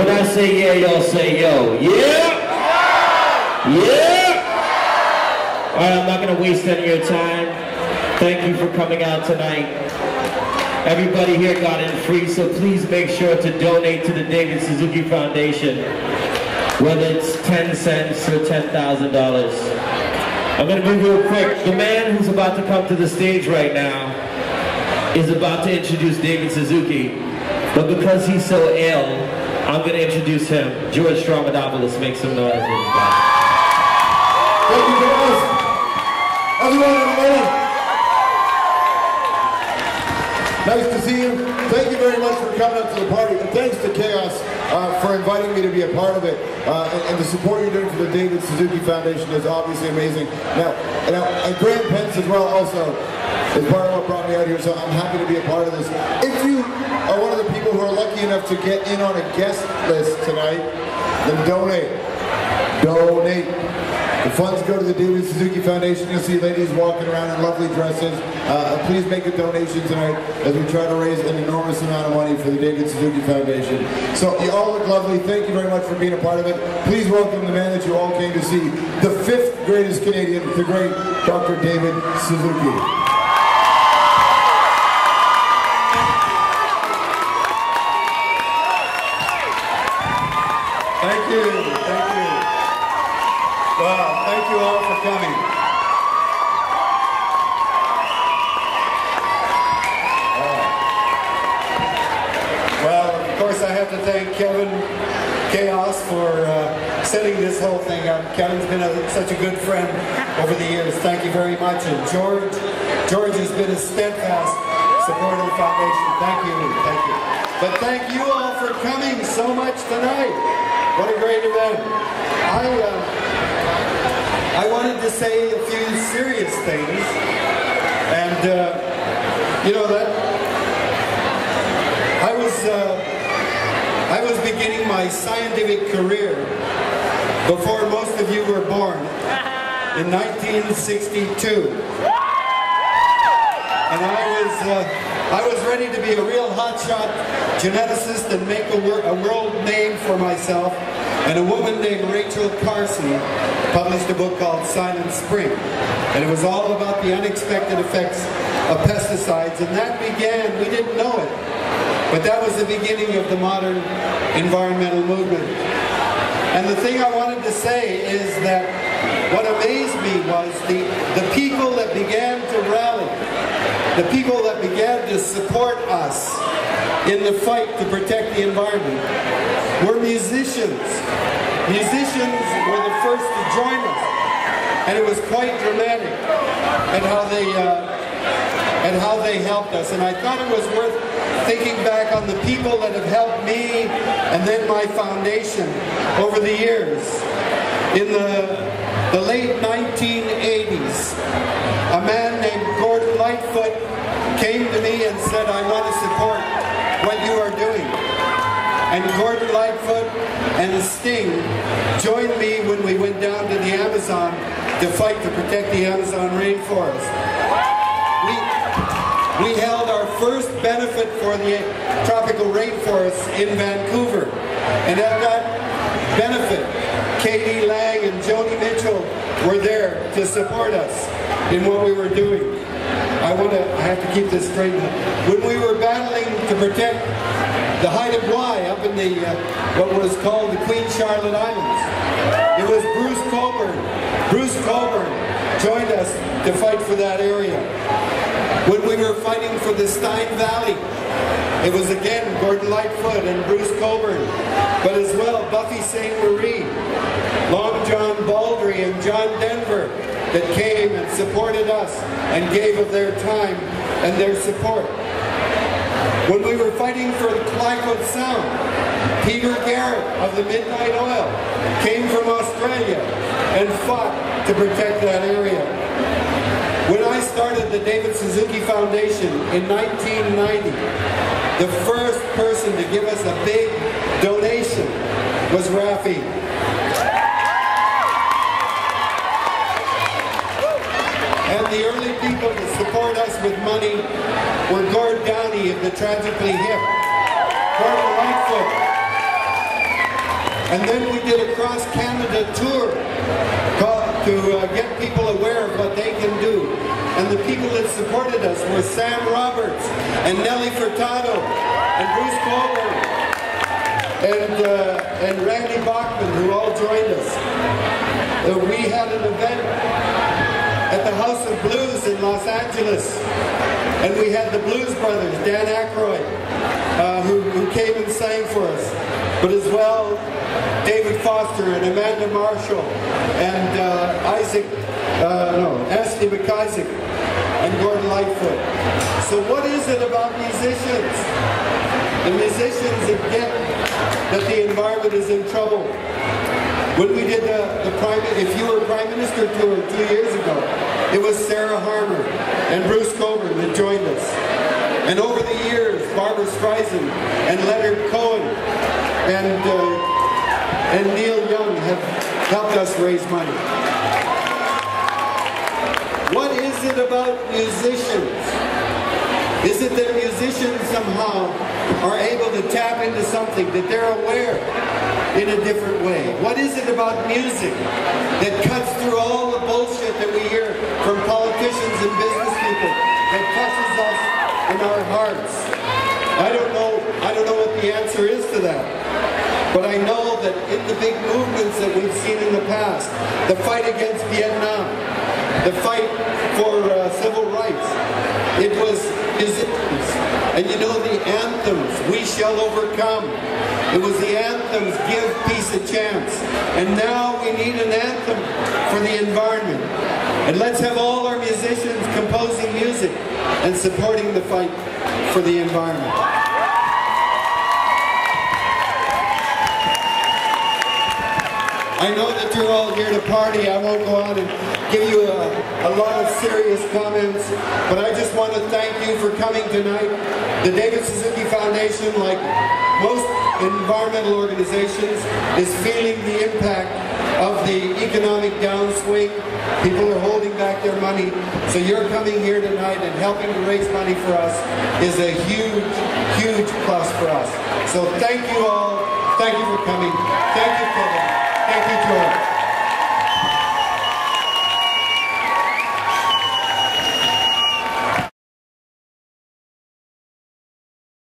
When I say yeah, y'all say yo. Yeah? Yeah? Alright, I'm not going to waste any of your time. Thank you for coming out tonight. Everybody here got in free, so please make sure to donate to the David Suzuki Foundation, whether it's 10 cents or $10,000. I'm going to be real quick. The man who's about to come to the stage right now is about to introduce David Suzuki, but because he's so ill, I'm going to introduce him. George Strombopolous, make some noise. Thank you, Junos. Everyone, everybody. Nice to see you. Thank you very much for coming out to the party, and thanks to K-OS for inviting me to be a part of it. And the support you're doing for the David Suzuki Foundation is obviously amazing. And Graham Pence as well also is part of what brought me out here, so I'm happy to be a part of this. If you are one of the people who are lucky enough to get in on a guest list tonight, then donate. Donate. The funds go to the David Suzuki Foundation. You'll see ladies walking around in lovely dresses. Please make a donation tonight as we try to raise an enormous amount of money for the David Suzuki Foundation. So you all look lovely. Thank you very much for being a part of it. Please welcome the man that you all came to see, the 5th greatest Canadian, the great Dr. David Suzuki. Thank you. Thank you. Wow, thank you all for coming. Well, of course I have to thank Kevin K-OS for setting this whole thing up. Kevin's been such a good friend over the years. Thank you very much. And George has been a steadfast supporter of the foundation. Thank you, thank you. But thank you all for coming so much tonight. What a great event. I wanted to say a few serious things, and you know that I was beginning my scientific career before most of you were born in 1962, and I was ready to be a real hotshot geneticist and make a world name for myself. And a woman named Rachel Carson published a book called Silent Spring. And it was all about the unexpected effects of pesticides. And that began, we didn't know it, but that was the beginning of the modern environmental movement. And the thing I wanted to say is that what amazed me was the people that began to rally, the people that began to support us in the fight to protect the environment were musicians. Musicians were the first to join us, and it was quite dramatic and how they helped us. And I thought it was worth thinking back on the people that have helped me and then my foundation over the years. In the late 1980s, a man named Gordon Lightfoot came to me and said, "I want to support what you are doing." And Gordon Lightfoot and Sting joined me when we went down to the Amazon to fight to protect the Amazon rainforest. We held our first benefit for the tropical rainforests in Vancouver. And at that benefit, Katie Lang and Joni Mitchell were there to support us in what we were doing. I have to keep this straight. When we were battling to protect the Haida Gwaii up in the what was called the Queen Charlotte Islands, it was Bruce Coburn. Bruce Coburn joined us to fight for that area. When we were fighting for the Stein Valley, it was again Gordon Lightfoot and Bruce Coburn, but as well Buffy St. Marie, Long John Baldry and John Denver that came and supported us and gave of their time and their support. When we were fighting for the Clydewood Sound, Peter Garrett of the Midnight Oil came from Australia and fought to protect that area. When I started the David Suzuki Foundation in 1990, the first person to give us a big donation was Rafi. And the early people to support us with money were Gord Downey of the Tragically Hip, Gordon Lightfoot, And then we did a cross-Canada tour to get people aware of what they can do. And the people that supported us were Sam Roberts and Nelly Furtado and Bruce Coburn and Randy Bachman, who all joined us. We had an event at the House of Blues in Los Angeles, and we had the Blues Brothers, Dan Aykroyd, who came and sang for us, but as well David Foster and Amanda Marshall and Anthony McIsaac and Gordon Lightfoot. So what is it about musicians? The musicians that get that the environment is in trouble. When we did If You Were Prime Minister tour 2 years ago, it was Sarah Harmer and Bruce Coburn that joined us. And over the years, Barbara Streisand and Leonard Cohen and Neil Young have helped us raise money. What is it about musicians? Is it that musicians somehow are able to tap into something that they're aware in a different way? What is it about music that cuts through all the bullshit that we hear from politicians and business people that touches us in our hearts? I don't know what the answer is to that. But I know that in the big movements that we've seen in the past, the fight against Vietnam, the fight for civil rights, it was musicians. And you know the anthems, We Shall Overcome. It was the anthems, Give Peace a Chance. And now we need an anthem for the environment. And let's have all our musicians composing music and supporting the fight for the environment. I know that you're all here to party. I won't go on and give you a lot of serious comments, but I just want to thank you for coming tonight. The David Suzuki Foundation, like most environmental organizations, is feeling the impact of the economic downswing. People are holding back their money, so you're coming here tonight and helping to raise money for us is a huge, huge plus for us. So thank you all. Thank you for coming. Thank you, Kevin. Thank you, George.